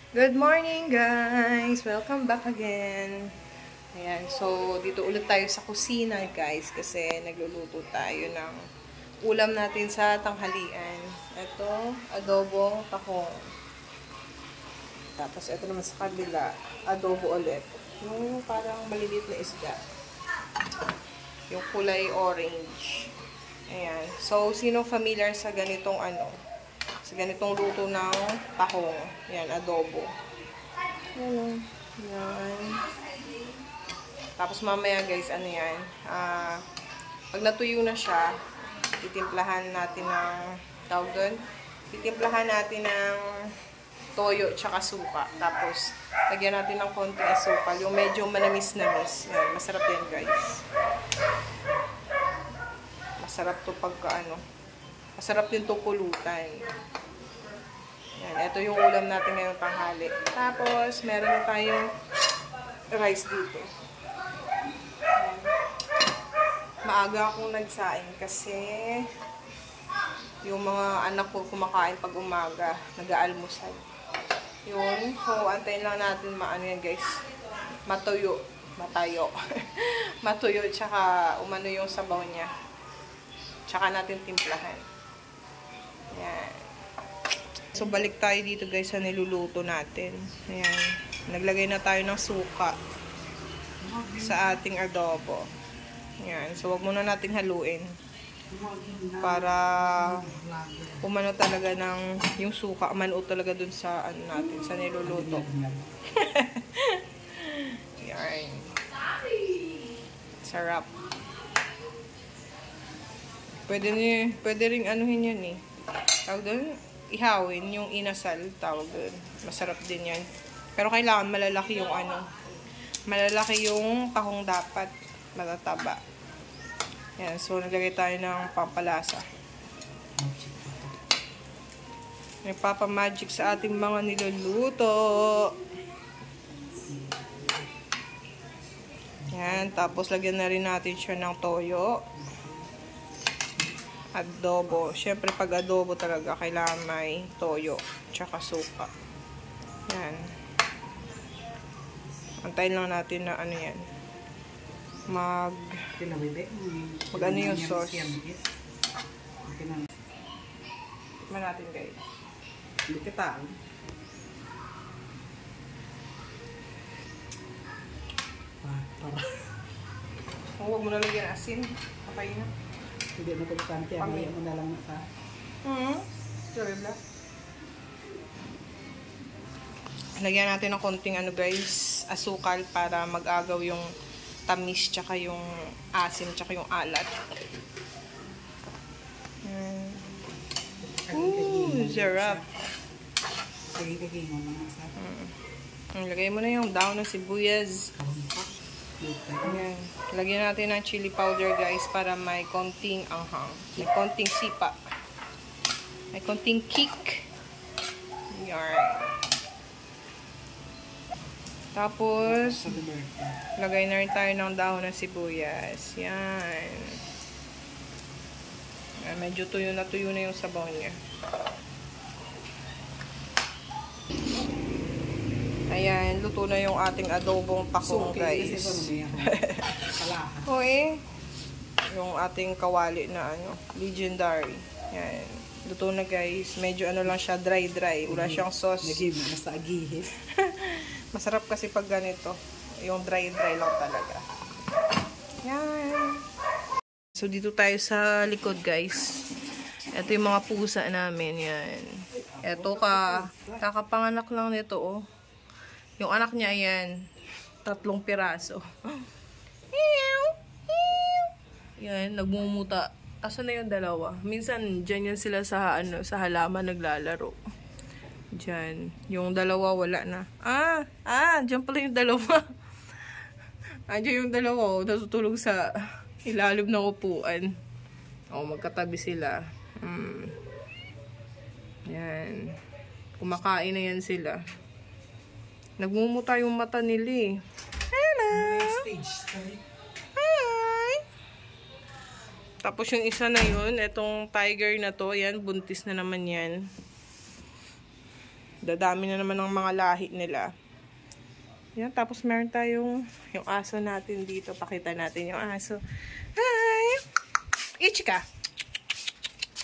Good morning, guys! Welcome back again. Ayan, so dito ulit tayo sa kusina, guys, kasi nagluluto tayo ng ulam natin sa tanghalian. Ito, adobong tahong. Tapos ito naman sa kabila, adobo ulit. Yung parang maliliit na isda. Yung kulay orange. Ayan. So, sino familiar sa ganitong sa ganitong luto ng tahong? Yan, adobo. Yan. Yan. Tapos mamaya guys, yan. Pag natuyo na siya, titimplahan natin ng, tawag doon? Titimplahan natin ng toyo tsaka suka. Tapos, lagyan natin ng konting asukal. Yung medyo manamis-namis. Yan, masarap yan guys. Masarap to pagka masarap din to pulutan. Yan, ito yung ulam natin ngayong tanghali. Tapos, meron na tayong rice dito. Yan. Maaga akong nagsaing kasi yung mga anak ko kumakain pag umaga, nag-aalmusal. Yun, so antayin lang natin yan guys, matuyo, matuyo, tsaka umano yung sabaw niya. Tsaka natin timplahan. Ayan. So, balik tayo dito guys sa niluluto natin. Ayan. Naglagay na tayo ng suka sa ating adobo. Ayan. So, wag muna nating haluin. Para umano talaga ng yung suka, mano talaga dun sa natin, sa niluluto. Ayan. Sarap. Pwede ring anuhin yan eh. Tawag doon, ihawin yung inasal, tawag doon. Masarap din yan. Pero kailangan malalaki yung malalaki yung tahong dapat. Matataba. Yan, so naglagay tayo ng pampalasa. Nagpapamagic sa ating mga niluluto. Yan, tapos lagyan na rin natin siya ng toyo. Adobo. Siyempre, pag adobo talaga, kailangan may toyo. Tsaka suka. Yan. Antayin lang natin na yan. Mag yung sauce. Tikman natin, guys. Hindi kita. Huwag mo na lagyan asin. Kapay na. Hindi na pagkante, hindi mo na lang sa... Sorry, black. Lagyan natin ng konting guys, asukal para mag-agaw yung tamis, tsaka yung asim, tsaka yung alat. Sarap. Lagay mo na yung daon ng sibuyas. Ayan. Lagyan natin ng chili powder guys para may konting anghang. May konting sipa. May konting kick. Yan. Tapos, lagay na rin tayo ng dahon ng sibuyas. Yan. Medyo tuyo na yung sabaw niya. Ayan, luto na yung ating adobong tahong guys. O yung ating kawali na legendary. Ayan, luto na guys. Medyo lang siya, dry. Wala siyang sauce. Nasa agihis. Masarap kasi pag ganito. Yung dry lang talaga. Ayan. So, dito tayo sa likod guys. Ito yung mga pusa namin. Yan. Ito kakapanganak lang nito Yung anak niya, ayan, 3 piraso. Yan, nagmumuta. Asan na yung dalawa? Minsan, dyan yan sila sa halaman naglalaro. Dyan. Yung dalawa, wala na. Dyan pala yung dalawa. Dyan yung dalawa, natutulog sa ilalim ng upuan. Magkatabi sila. Yan. Kumakain na yan sila. Nagmumuta yung mata nila Hello! Hi! Tapos yung isa na yun, itong tiger na to, yan, buntis na naman yan. Dadami na naman ng mga lahi nila. Yan, tapos meron tayong yung aso natin dito. Pakita natin yung aso. Hi! Ichika!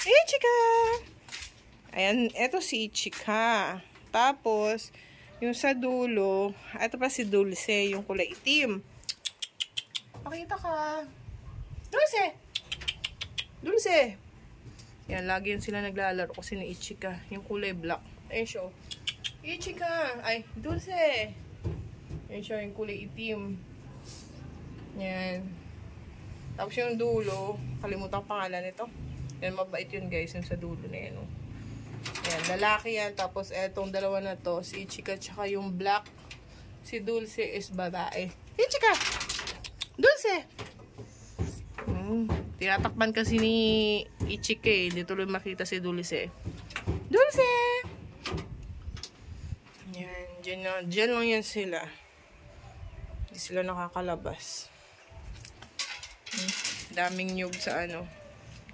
Ichika! Ayan, eto si Ichika. Tapos, yung sa dulo, eto pa si Dulce, yung kulay itim. Pakita ka. Dulce! Dulce! Yan, lagi yan sila naglalaro kasi ni Ichika. Yung kulay black. Ayun siya. Ichika! Ay, Dulce! Ayun siya, yung kulay itim. Yan. Tapos yung dulo, kalimutan ang pangalan nito. Yan, mabait yun guys, yung sa dulo na yan. Yan, lalaki yan. Tapos etong dalawa na to, si Ichika tsaka yung black. Si Dulce is babae. Ichika! Dulce! Tinatakpan kasi ni Ichika eh. Hindi tuloy makita si Dulce. Dulce! Yan, dyan lang yan sila. Hindi sila nakakalabas. Daming nyug sa ano.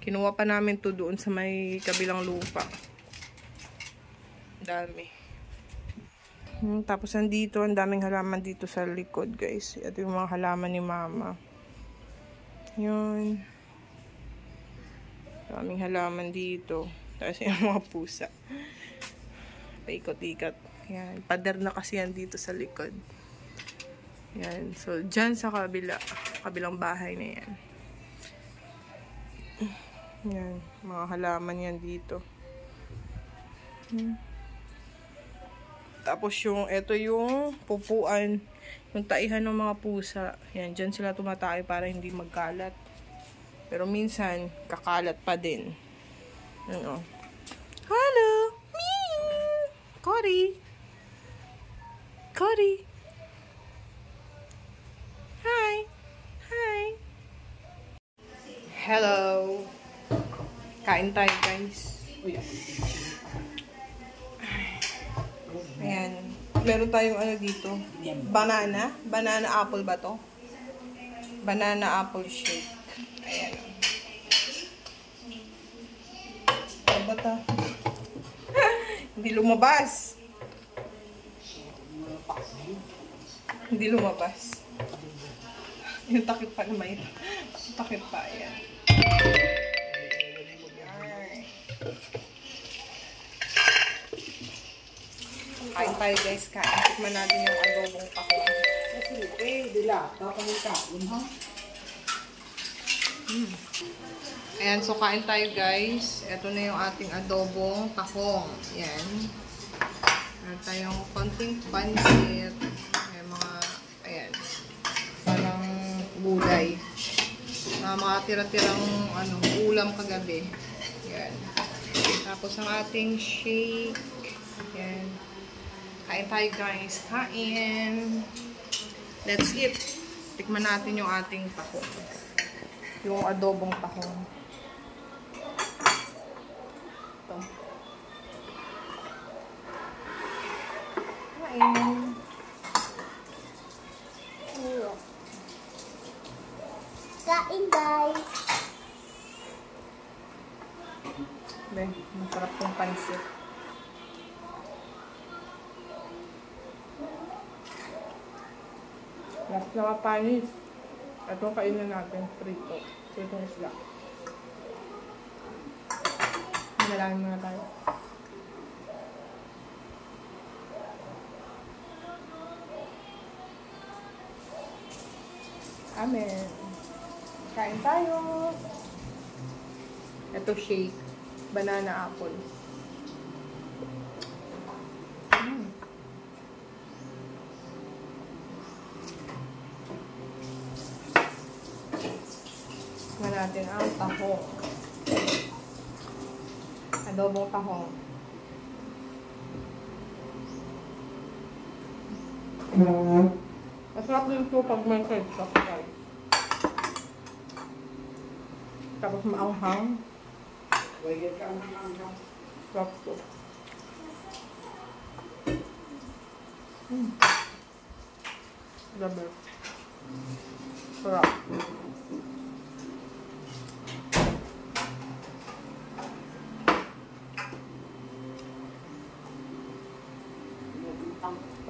Kinuha pa namin to doon sa may kabilang lupa. Dami. Tapos andito, ang daming halaman dito sa likod guys. Ito yung mga halaman ni mama. Yun. Daming halaman dito. Tapos yung mga pusa. Paikot-ikot. Yan. Pader na kasi yan dito sa likod. Yan. So, dyan sa kabilang bahay na yan. Yan. Mga halaman yan dito. Tapos yung, ito yung pupuan. Yung taihan ng mga pusa. Yan. Dyan sila tumatay para hindi magkalat. Pero minsan, kakalat pa din. Ano? Hello! Meow! Cody! Cody! Hi! Hi! Hello! Kain tayo, guys. Ayan. Meron tayong ano dito. Banana. Banana apple ba to? Banana apple shake. Ayan. Ano ba ito? Hindi lumabas. Hindi lumabas. Yung takip pa naman ito. Takip pa. Ayan. Kain tayo guys. Kain. Tikman natin yung adobong pakong. Kasi dilata kami kain, ha? Ayan, so kain tayo guys. Ito na yung ating adobong tahong. Ayan. Meron tayong konting pansit. Ayan, ayan. Parang gulay. Mga tira-tirang ulam kagabi. Ayan. Tapos ang ating shake. Ayan. Kain tayo guys. Kain. Let's eat. Tikman natin yung ating tahong. Yung adobong tahong. Ito. Kain. Kain guys. Masarap yung pansit. Last na kapanis. Ito kainin natin. Prito. Pritong isla. Nalangin muna tayo. Amen. Kain tayo. Ito shake. Banana apple. Tingnan natin ang tahong. Adobong tahong. Masarap din ito pag may ketchup. Tapos maanghang. Sarap ito. Gabi. Sarap.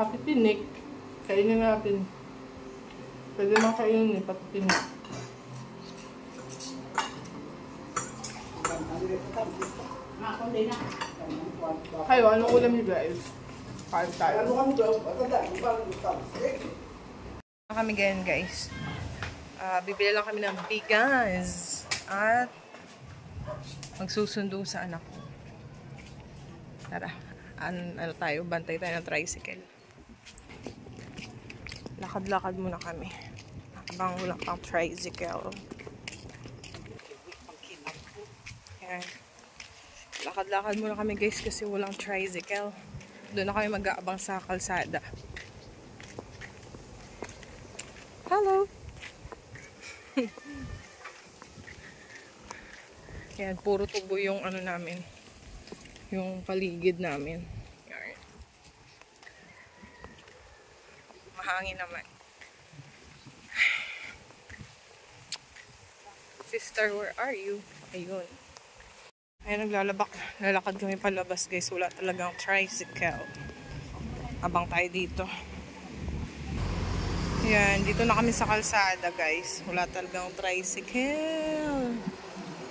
Pati tinik. Kainin natin. Pwede naman kainin eh, pati tinik. Kayo, anong ulam niyo guys? Kain tayo. Kami ganyan guys. Bibili lang kami ng bigas. At magsusundo sa anak ko. Tara. Ano tayo? Bantay tayo ng tricycle. Lakad-lakad muna kami. Habang wala pang tricycle. Ayan. Lakad-lakad muna kami guys kasi walang tricycle. Doon na kami mag-aabang sa kalsada. Hello! Ayan, puro tubo yung ano namin. Yung paligid namin. Ayan. Mahangin naman. Sister, where are you? Ayun. Ayan, lalakad kami palabas guys. Wala talagang tricycle. Abang tayo dito. Ayan, dito na kami sa kalsada guys. Wala talagang tricycle.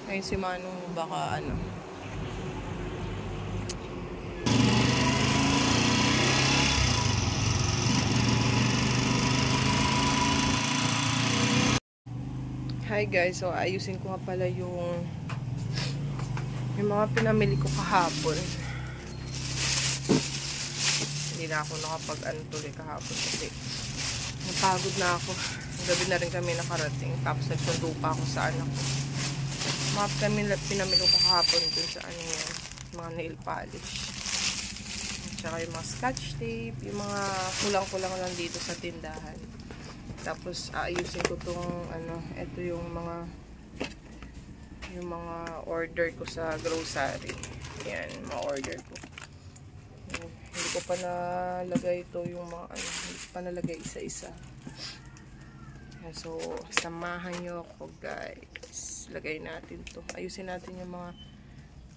Ayun si Manu, baka ano. Hi guys, so ayusin ko nga pala yung mga pinamili ko kahapon. Hindi na ako nakapag-ano tuloy kahapon kasi napagod na ako. Gabi na rin kami nakarating. Tapos nagsundo pa ako sa anak ko. Mga pinamili ko kahapon dun sa ano yan, mga nail polish. At saka yung mga scotch tape, yung mga kulang-kulang lang dito sa tindahan. Tapos aayusin ko tong ano, ito yung mga order ko sa grocery. Yan, mga order ko. Yan. Hindi ko pa nalagay ito yung mga ano, hindi ko pa nalagay isa-isa. Yan, so samahan nyo ako guys. Lagay natin to. Ayusin natin yung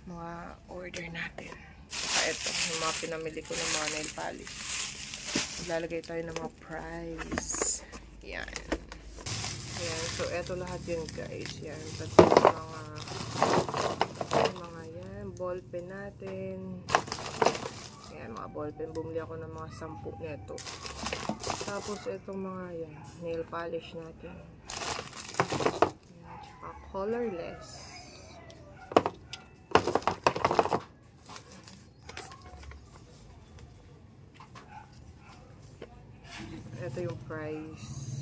mga order natin. Saka ito, yung mga pinamili ko ng mga nail polish. Lalagay tayo ng mga price. Yan. Yan. So, eto lahat yun guys. Yan. Pati yung mga yan. Ballpen natin. Yan. Mga ballpen. Bumili ako ng mga 10 neto. Tapos, etong mga yan. Nail polish natin. Yan. Tsaka colorless. Ito yung price.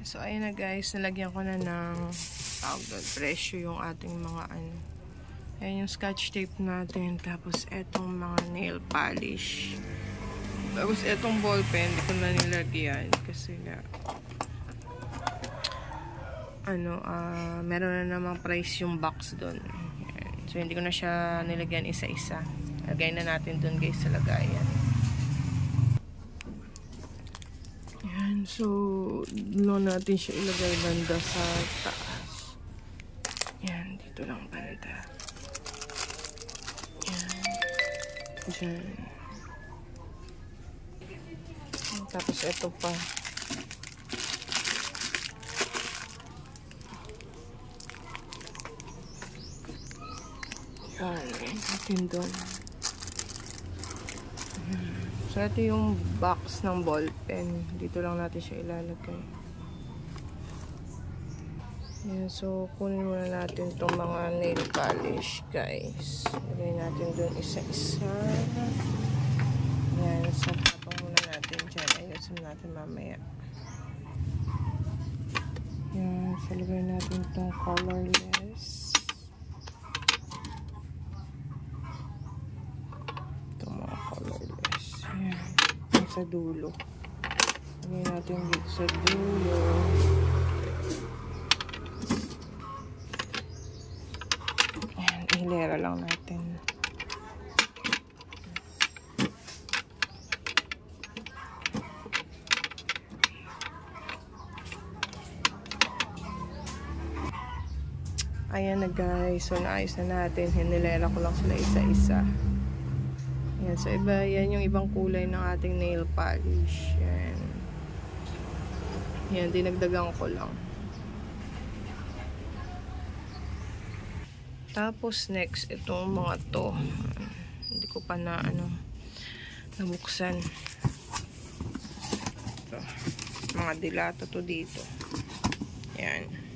So, ayun na guys. Nalagyan ko na ng presyo yung ating mga ano. Ayan yung scotch tape natin. Tapos, etong mga nail polish. Tapos, etong ballpen. Hindi ko na nilagyan. Kasi nga, ano, meron na namang price yung box doon. So, hindi ko na siya nilagyan isa-isa. Lagay na natin doon guys sa lagayan. Ayan. So, doon natin siya ilagay banda sa taas. Ayan. Dito lang banda. Diyan. Tapos ito pa. Yan. Natin doon. So ito yung box ng ballpen. Dito lang natin siya ilalagay. Yan. So kunin muna natin itong mga nail polish guys. Lagay natin doon isa-isa. Yan. So tapang muna natin dyan. Ayusin natin mamaya. Yan. So lagay natin itong colorless. Itong mga colorless. Yan. Yung sa dulo. Lagay natin dito sa dulo. Hilera lang natin. Ayan na guys. So, naayos na natin. Hinilera ko lang sila isa-isa. Ayan. So, iba, yan yung ibang kulay ng ating nail polish. Yan. Yan, dinagdagan ko lang. Tapos, next, itong mga to. Hindi ko pa na, nabuksan. Ito. Mga dilato to dito. Yan.